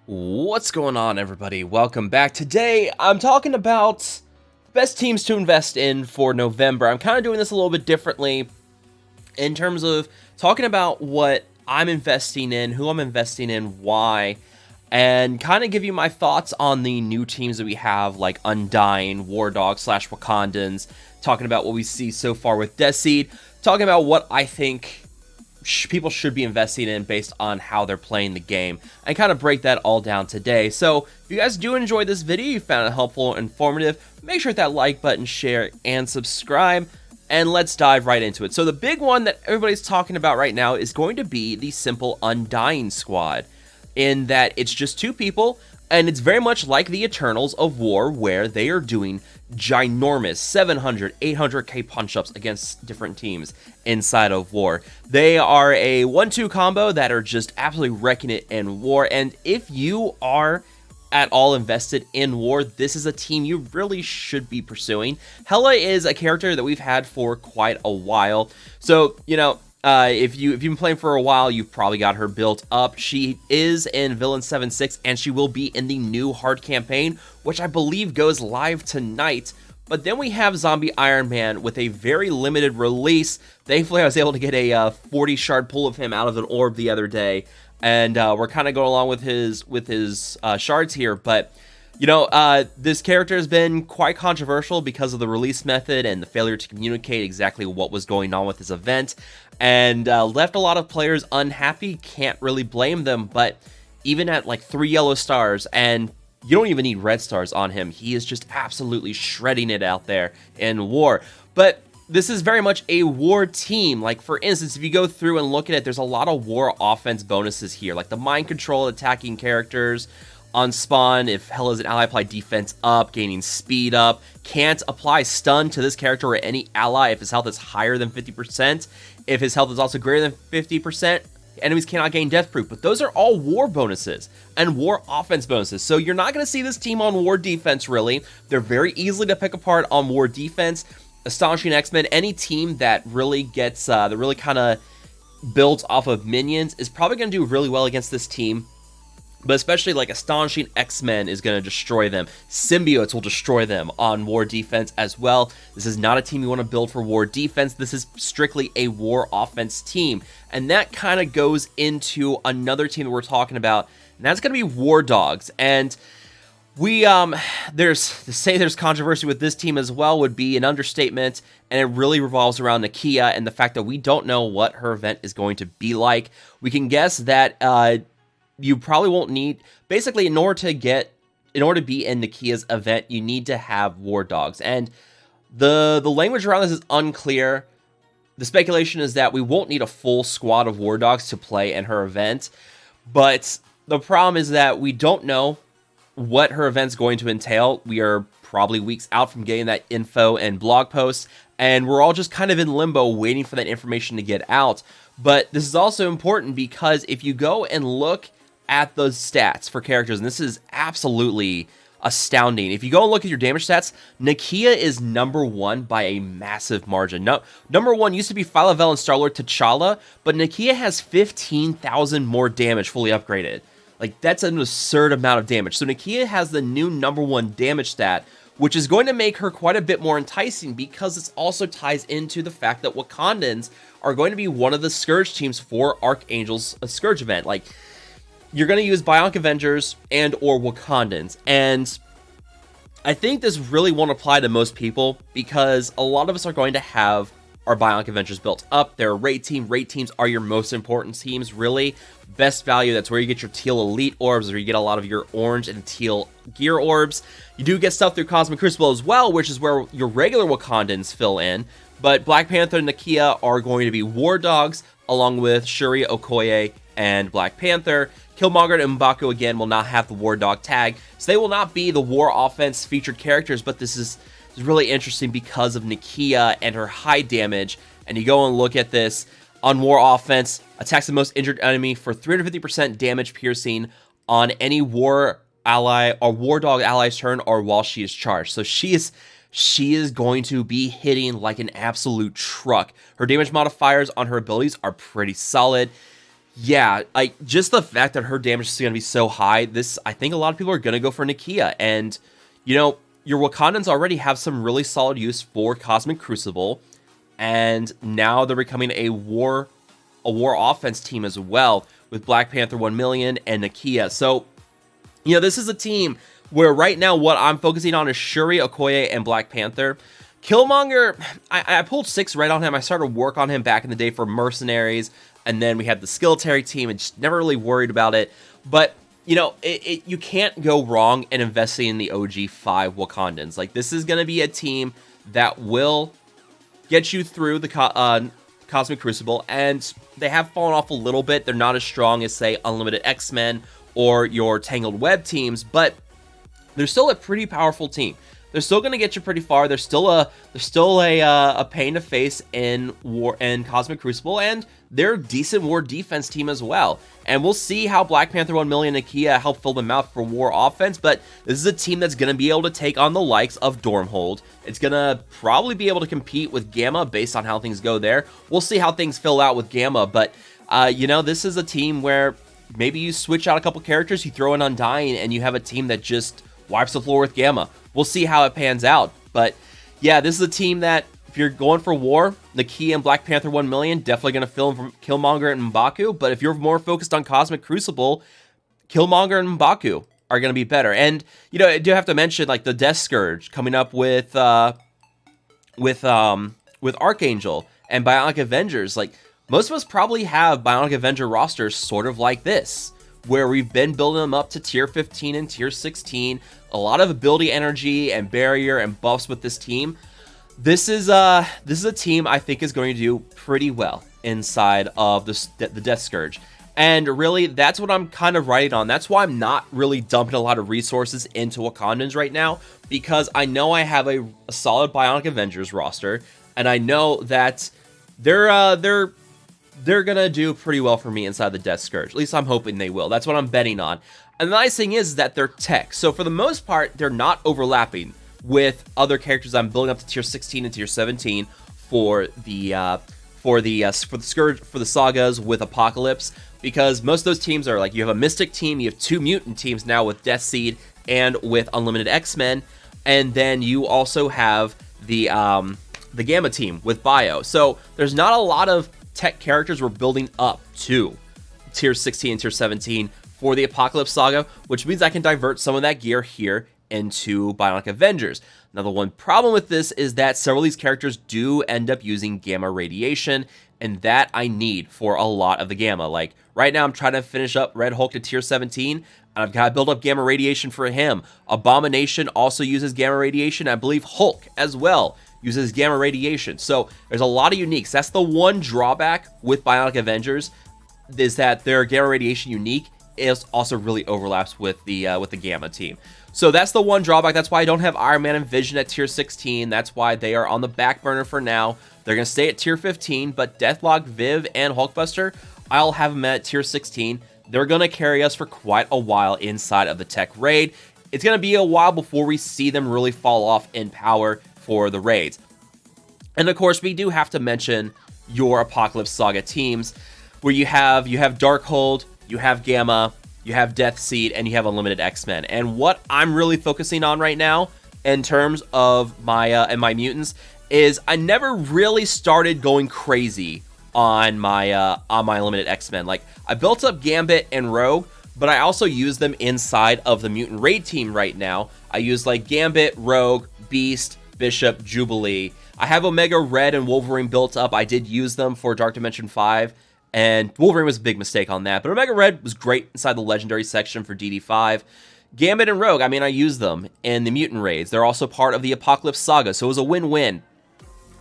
What's going on, everybody? Welcome back. Today, I'm talking about best teams to invest in for November. I'm kind of doing this a little bit differently in terms of talking about what I'm investing in, who I'm investing in, why, and kind of give you my thoughts on the new teams that we have, like Undying, War Dogs / Wakandans, talking about what we see so far with Death Seed, talking about what I think people should be investing in based on how they're playing the game, and kind of break that all down today. So if you guys do enjoy this video, you found it helpful, informative, make sure to hit that like button, share, and subscribe, and let's dive right into it. So the big one that everybody's talking about right now is going to be the simple Undying squad, in that it's just two people, and it's very much like the Eternals of War, where they are doing ginormous 700, 800k punch-ups against different teams inside of War. They are a 1-2 combo that are just absolutely wrecking it in War, and if you are at all invested in War, this is a team you really should be pursuing. Hela is a character that we've had for quite a while, so, you know, if you've been playing for a while, you've probably got her built up. She is in Villain 7.6, and she will be in the new hard campaign, which I believe goes live tonight. But then we have Zombie Iron Man with a very limited release. Thankfully, I was able to get a 40 shard pull of him out of an orb the other day, and we're kind of going along with his shards here. But you know, this character has been quite controversial because of the release method and the failure to communicate exactly what was going on with this event, and left a lot of players unhappy. Can't really blame them, but even at like 3 yellow stars, and you don't even need red stars on him, he is just absolutely shredding it out there in War. But this is very much a War team. Like, for instance, if you go through and look at it, there's a lot of War offense bonuses here, like the mind control attacking characters. On spawn, if Hela's an ally, apply defense up, gaining speed up. Can't apply stun to this character or any ally if his health is higher than 50%. If his health is also greater than 50%, enemies cannot gain death proof. But those are all War bonuses and War offense bonuses. So you're not going to see this team on War defense, really. They're very easily to pick apart on War defense. Astonishing X-Men, any team that really gets, that really kind of builds off of minions is probably going to do really well against this team. But especially like Astonishing X-Men is going to destroy them. Symbiotes will destroy them on War defense as well. This is not a team you want to build for War defense. This is strictly a War offense team. And that kind of goes into another team that we're talking about, and that's going to be War Dogs. And we, there's controversy with this team as well would be an understatement, and it really revolves around Nakia and the fact that we don't know what her event is going to be like. We can guess that, you probably won't need, basically, in order to be in Nakia's event, you need to have War Dogs. And the language around this is unclear. The speculation is that we won't need a full squad of War Dogs to play in her event. But the problem is that we don't know what her event's going to entail. We are probably weeks out from getting that info and blog posts, and we're all just kind of in limbo waiting for that information to get out. But this is also important because if you go and look at those stats for characters, and this is absolutely astounding. If you go and look at your damage stats, Nakia is number 1 by a massive margin. No, number 1 used to be Phyla-Vell and Star-Lord T'Challa, but Nakia has 15,000 more damage fully upgraded. Like, that's an absurd amount of damage. So Nakia has the new number 1 damage stat, which is going to make her quite a bit more enticing because it also ties into the fact that Wakandans are going to be one of the Scourge teams for Archangel's Scourge event. Like, you're going to use Bionic Avengers and or Wakandans, and I think this really won't apply to most people because a lot of us are going to have our Bionic Avengers built up. They're a raid team. Raid teams are your most important teams, really. Best value, that's where you get your teal elite orbs, where you get a lot of your orange and teal gear orbs. You do get stuff through Cosmic Crucible as well, which is where your regular Wakandans fill in, but Black Panther and Nakia are going to be War Dogs, along with Shuri, Okoye, and Black Panther. Killmonger and M'Baku, again, will not have the War Dog tag, so they will not be the War Offense featured characters, but this is really interesting because of Nakia and her high damage. And you go and look at this on War Offense, attacks the most injured enemy for 350% damage piercing on any War ally or War Dog ally's turn or while she is charged. So she is going to be hitting like an absolute truck. Her damage modifiers on her abilities are pretty solid. Yeah, like just the fact that her damage is going to be so high, I think a lot of people are going to go for Nakia. And, you know, your Wakandans already have some really solid use for Cosmic Crucible, and now they're becoming a war offense team as well with Black Panther 1 million and Nakia. So, you know, this is a team where right now what I'm focusing on is Shuri, Okoye, and Black Panther. Killmonger, I pulled 6 red on him. I started work on him back in the day for Mercenaries, and then we had the Skilletary team and just never really worried about it. But, you know, you can't go wrong in investing in the OG 5 Wakandans. Like, this is going to be a team that will get you through the Cosmic Crucible, and they have fallen off a little bit. They're not as strong as, say, Unlimited X-Men or your Tangled Web teams, but they're still a pretty powerful team. They're still going to get you pretty far. They're still a pain to face in War and Cosmic Crucible, and they're a decent War defense team as well. And we'll see how Black Panther 1 million and Nakia help fill them out for War offense, but this is a team that's going to be able to take on the likes of Dormhold. It's going to probably be able to compete with Gamma based on how things go there. We'll see how things fill out with Gamma, but you know, this is a team where maybe you switch out a couple characters, you throw in Undying, and you have a team that just wipes the floor with Gamma. We'll see how it pans out. But yeah, this is a team that, if you're going for War, Nakia and Black Panther 1 million, definitely going to fill in from Killmonger and M'Baku. But if you're more focused on Cosmic Crucible, Killmonger and M'Baku are going to be better. And, you know, I do have to mention, like, the Death Scourge coming up with Archangel and Bionic Avengers. Like, most of us probably have Bionic Avenger rosters sort of like this, where we've been building them up to tier 15 and tier 16. A lot of ability energy and barrier and buffs with this team. This is a team I think is going to do pretty well inside of the Death Scourge. And really, that's what I'm kind of riding on. That's why I'm not really dumping a lot of resources into Wakandans right now, because I know I have a solid Bionic Avengers roster, and I know that they're gonna do pretty well for me inside the Death Scourge. At least I'm hoping they will. That's what I'm betting on. And the nice thing is that they're tech. So for the most part, they're not overlapping with other characters I'm building up to tier 16 and tier 17 for the Scourge, for the sagas with Apocalypse, because most of those teams are like, you have a Mystic team, you have 2 mutant teams now with Death Seed and with Unlimited X-Men, and then you also have the Gamma team with Bio. So there's not a lot of tech characters we're building up to tier 16 and tier 17 for the Apocalypse Saga, which means I can divert some of that gear here into Bionic Avengers. Now, the one problem with this is that several of these characters do end up using gamma radiation, and that I need for a lot of the gamma. Like, right now I'm trying to finish up Red Hulk to tier 17, and I've got to build up gamma radiation for him. Abomination also uses gamma radiation. I believe Hulk as well uses gamma radiation. So there's a lot of uniques. That's the one drawback with Bionic Avengers, is that their gamma radiation unique is also really overlaps with the Gamma team. So that's the one drawback. That's why I don't have Iron Man and Vision at tier 16. That's why they are on the back burner for now. They're going to stay at tier 15, but Deathlock, Viv, and Hulkbuster, I'll have them at tier 16. They're going to carry us for quite a while inside of the tech raid. It's going to be a while before we see them really fall off in power for the raids. And of course, we do have to mention your Apocalypse Saga teams, where you have Darkhold, you have Gamma, you have Death Seed, and you have Unlimited X-Men. And what I'm really focusing on right now in terms of my mutants is I never really started going crazy on my Unlimited X-Men. Like, I built up Gambit and Rogue, but I also use them inside of the mutant raid team right now. I use like Gambit, Rogue, Beast, Bishop, Jubilee. I have Omega Red and Wolverine built up. I did use them for Dark Dimension 5. And Wolverine was a big mistake on that. But Omega Red was great inside the Legendary section for DD5. Gambit and Rogue, I mean, I use them in the Mutant Raids. They're also part of the Apocalypse Saga, so it was a win-win.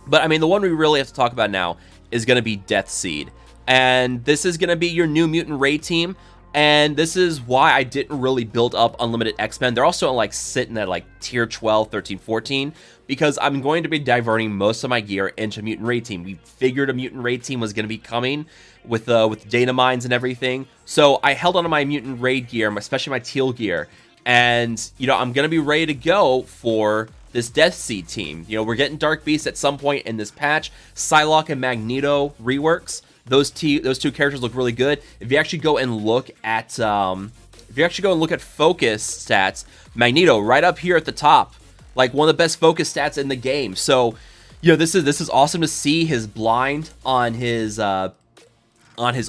But, I mean, the one we really have to talk about now is going to be Death Seed. And this is going to be your new Mutant Raid team. And this is why I didn't really build up Unlimited X-Men. They're also, like, sitting at, like, tier 12, 13, 14. Because I'm going to be diverting most of my gear into Mutant Raid team. We figured a Mutant Raid team was going to be coming with data mines and everything. So I held on to my Mutant Raid gear, especially my teal gear. And, you know, I'm going to be ready to go for this Death Seed team. You know, we're getting Dark Beast at some point in this patch. Psylocke and Magneto reworks. those two characters look really good. If you actually go and look at focus stats, Magneto right up here at the top, like one of the best focus stats in the game. So, this is awesome to see. His blind on his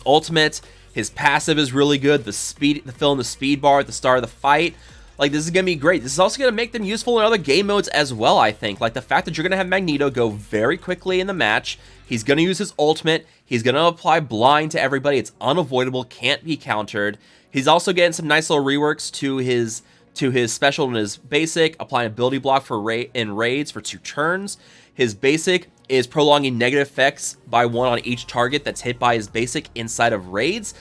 ultimate, his passive is really good. The fill in the speed bar at the start of the fight. Like, this is going to be great. This is also going to make them useful in other game modes as well, I think. Like, the fact that you're going to have Magneto go very quickly in the match. He's going to use his ultimate. He's going to apply blind to everybody. It's unavoidable, can't be countered. He's also getting some nice little reworks to his special and his basic, applying ability block in raids for 2 turns. His basic is prolonging negative effects by 1 on each target that's hit by his basic inside of raids.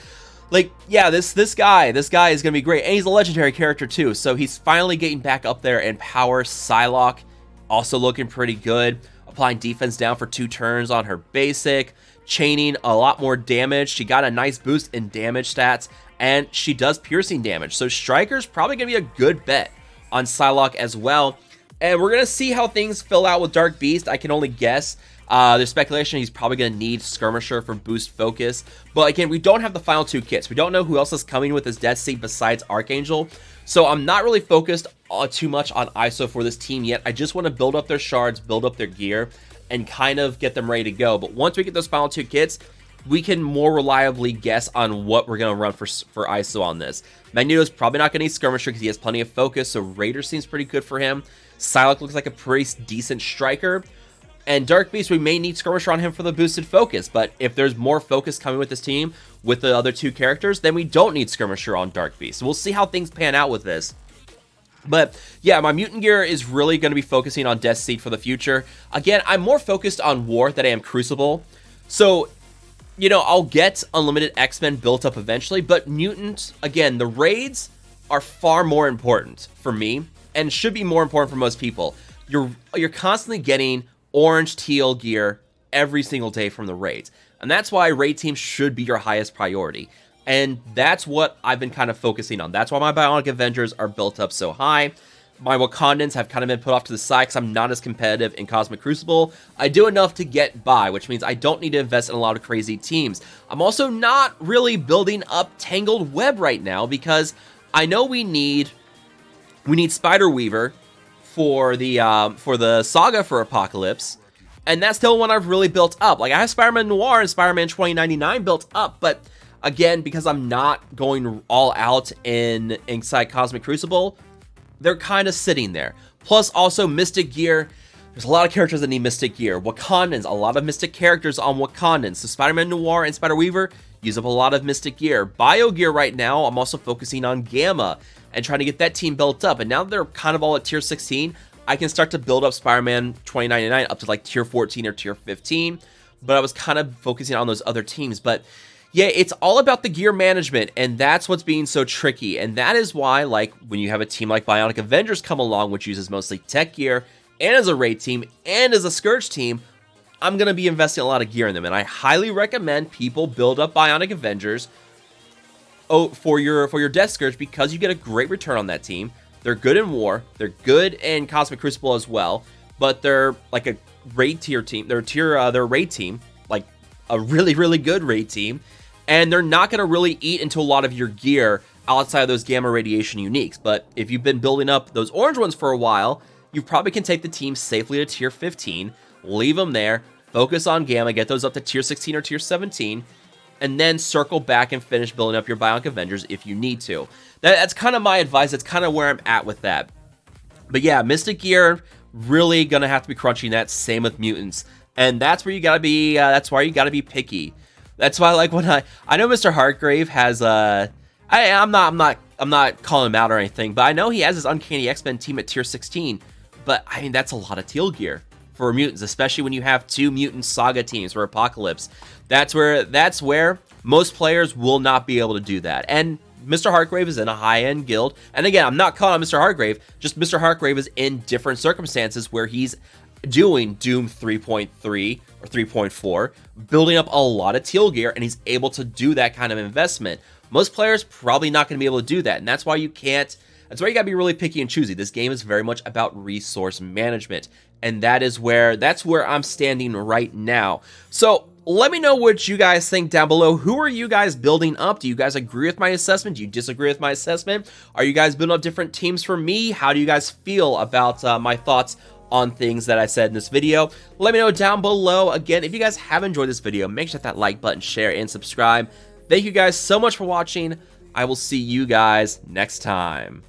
Like, yeah, this guy is going to be great. And he's a legendary character, too. So he's finally getting back up there in power. Psylocke, also looking pretty good. Applying defense down for 2 turns on her basic. Chaining a lot more damage. She got a nice boost in damage stats. And she does piercing damage. So Striker's probably going to be a good bet on Psylocke as well. And we're going to see how things fill out with Dark Beast. I can only guess. There's speculation he's probably going to need Skirmisher for boost focus. But again, we don't have the final 2 kits. We don't know who else is coming with his Death Seed besides Archangel. So I'm not really focused too much on ISO for this team yet. I just want to build up their shards, build up their gear, and kind of get them ready to go. But once we get those final 2 kits, we can more reliably guess on what we're going to run for ISO on this. Magneto's probably not going to need Skirmisher because he has plenty of focus, so Raider seems pretty good for him. Psylocke looks like a pretty decent striker. And Dark Beast, we may need Skirmisher on him for the boosted focus, but if there's more focus coming with this team with the other 2 characters, then we don't need Skirmisher on Dark Beast. So we'll see how things pan out with this. But yeah, my mutant gear is really going to be focusing on Death Seed for the future. Again, I'm more focused on War than I am Crucible. So, I'll get Unlimited X-Men built up eventually, but Mutant, again, the raids are far more important for me and should be more important for most people. You're constantly getting orange teal gear every single day from the raids, and that's why raid teams should be your highest priority, and that's what I've been kind of focusing on. That's why my Bionic Avengers are built up so high. My Wakandans have kind of been put off to the side because I'm not as competitive in Cosmic Crucible. I do enough to get by, which means I don't need to invest in a lot of crazy teams. I'm also not really building up Tangled Web right now because I know we need Spider Weaver for the Saga for Apocalypse, and that's the only one I've really built up. Like, I have Spider-Man Noir and Spider-Man 2099 built up, but again, because I'm not going all out inside Cosmic Crucible, they're kind of sitting there. Plus, also Mystic Gear. There's a lot of characters that need Mystic Gear. Wakandans, a lot of Mystic characters on Wakandans. So Spider-Man Noir and Spider Weaver use up a lot of Mystic Gear. Bio Gear right now, I'm also focusing on Gamma and trying to get that team built up. And now that they're kind of all at tier 16, I can start to build up Spider-Man 2099 up to like tier 14 or tier 15. But I was kind of focusing on those other teams. But yeah, it's all about the gear management, and that's what's being so tricky. And that is why, like, when you have a team like Bionic Avengers come along, which uses mostly tech gear, and as a raid team, and as a Scourge team, I'm going to be investing a lot of gear in them. And I highly recommend people build up Bionic Avengers for your Death Scourge because you get a great return on that team. They're good in War, they're good in Cosmic Crucible as well, but they're like a raid tier team. They're a raid team, like a really, really good raid team. And they're not going to really eat into a lot of your gear outside of those gamma radiation uniques. But if you've been building up those orange ones for a while, you probably can take the team safely to tier 15, leave them there, focus on gamma, get those up to tier 16 or tier 17, and then circle back and finish building up your Bionic Avengers if you need to. That's kind of my advice. That's kind of where I'm at with that. But yeah, Mystic Gear, really going to have to be crunching that. Same with Mutants. And that's where you got to be, that's why you got to be picky. That's why, like, when I know Mr. Hartgrave has I'm not calling him out or anything, but I know he has his Uncanny X-Men team at tier 16. But I mean, that's a lot of teal gear for mutants, especially when you have 2 mutant saga teams for Apocalypse. That's where most players will not be able to do that. And Mr. Hartgrave is in a high-end guild. And again, I'm not calling out Mr. Hartgrave, just Mr. Hartgrave is in different circumstances where he's doing Doom 3.3 or 3.4, building up a lot of teal gear, and he's able to do that kind of investment. Most players probably not going to be able to do that, and that's why you gotta be really picky and choosy. This game is very much about resource management, and that's where I'm standing right now. So Let me know what you guys think down below. Who are you guys building up? Do you guys agree with my assessment? Do you disagree with my assessment? Are you guys building up different teams for me? How do you guys feel about my thoughts on things that I said in this video? Let me know down below. Again, if you guys have enjoyed this video, make sure to hit that like button, share, and subscribe. Thank you guys so much for watching. I will see you guys next time.